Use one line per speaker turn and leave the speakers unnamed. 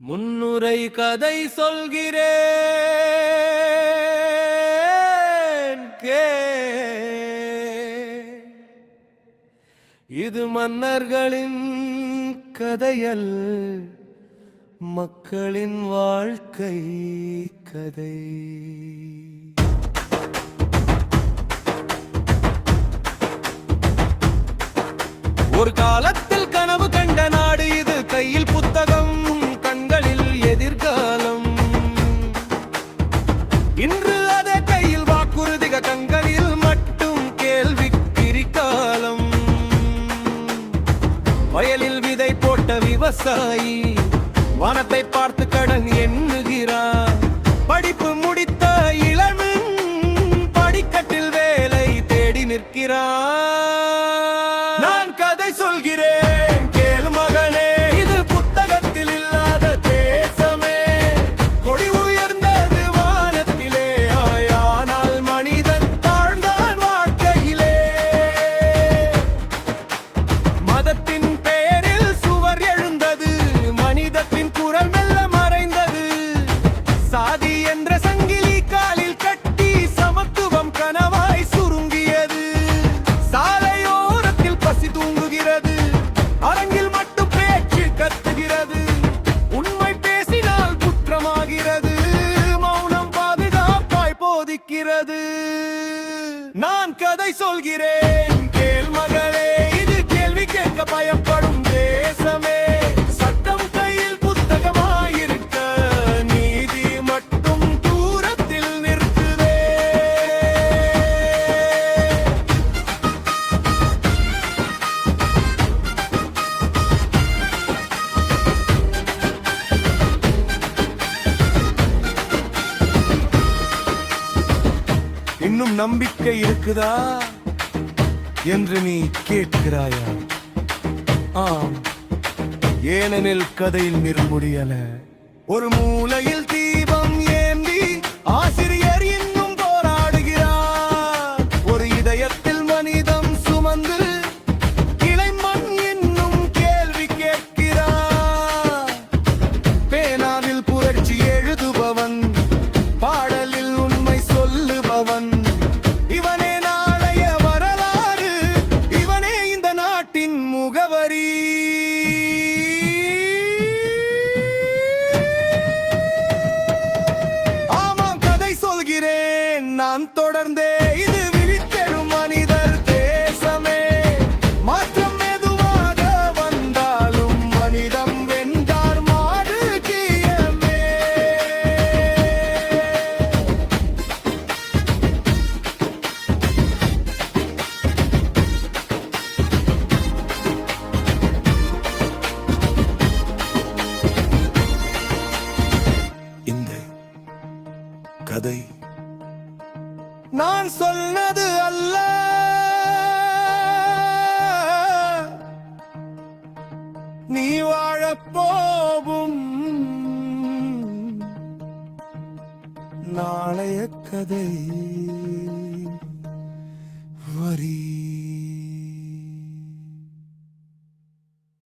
முன்னுரை கதை சொல்கிறேன் இது மன்னர்களின் கதையல், மக்களின் வாழ்க்கை கதை. ஒரு காலத்தில் கனவு கண்ட நாடு இது, கையில் புத்தகம், கண்களில் எதிர்காலம். இன்று அதே கையில் வாக்குறுதிக, கண்களில் மட்டும் கேள்வி கிரிகாலம். வயலில் விதை போட்ட விவசாயி வானத்தை பார்த்து கடன் எண்ணுகிறார். படிப்பு முடித்த இளவன் படிக்கட்டில் வேலை தேடி நிற்கிறார். நான் கதை சொல்கிறேன் கேளு மகனே, இது புத்தகத்தில் இல்லாத தேசமே. கொடி உயர்ந்தது வானத்திலே, ஆனால் மனிதன் தாழ்ந்தான் வாழ்க்கையிலே. மதத்தின் பெயரில் சுவர் எழுந்தது, மனிதத்தின் குரல் மெல்ல மறைந்தது. சாதி என்ற சங்கிலி காலில் கட்டி சமத்துவம் கனவாய் சுருங்கியது. சாலையோரத்தில் பசி தூங்குகிறது, அரங்கில் மட்டும் பேச்சு கத்துகிறது. உண்மை பேசினால் குற்றமாகிறது, மௌனம் பாதுகாப்பாய் போதிக்கிறது. நான் கதை சொல்கிறேன் கேள் மகளே, இது கேள்வி கேட்க பயப்படும் தேசமே. சட்டம் கையில் புத்தகமாயிருக்க, நீதி மட்டும் தூரத்தில் நிற்குதே. இன்னும் நம்பிக்கை இருக்குதா என்று நீ கேட்கிறாயா? ஆம், ஏனெனில் கதையில் முடியல. ஒரு மூலையில் தீபம் ஏந்தி ஆசிரியர் இன்னும் போராடுகிறார். ஒரு இதயத்தில் மனிதம் சுமந்து இளைஞன் இன்னும் கேள்வி கேட்கிறார். பேனாவில் புரட்சி எழுதுபவன், பாடலில் உண்மை சொல்லுபவன், இவனே நாளைய வரலாறு, இவனே இந்த நாட்டின் முகவரி. ஆமாம், கதை சொல்கிறேன் நான் தொடர்ந்தே, இது விழித்தெழும் மனிதர் தேசமே. மாற்றம் மெதுவாக வந்தாலும் மனிதம் வென்றார் மாடு கீயமே. இந்த கதை நான் சொன்னது அல்ல, நீ வாழப்போகும் நாளைய கதை வரி.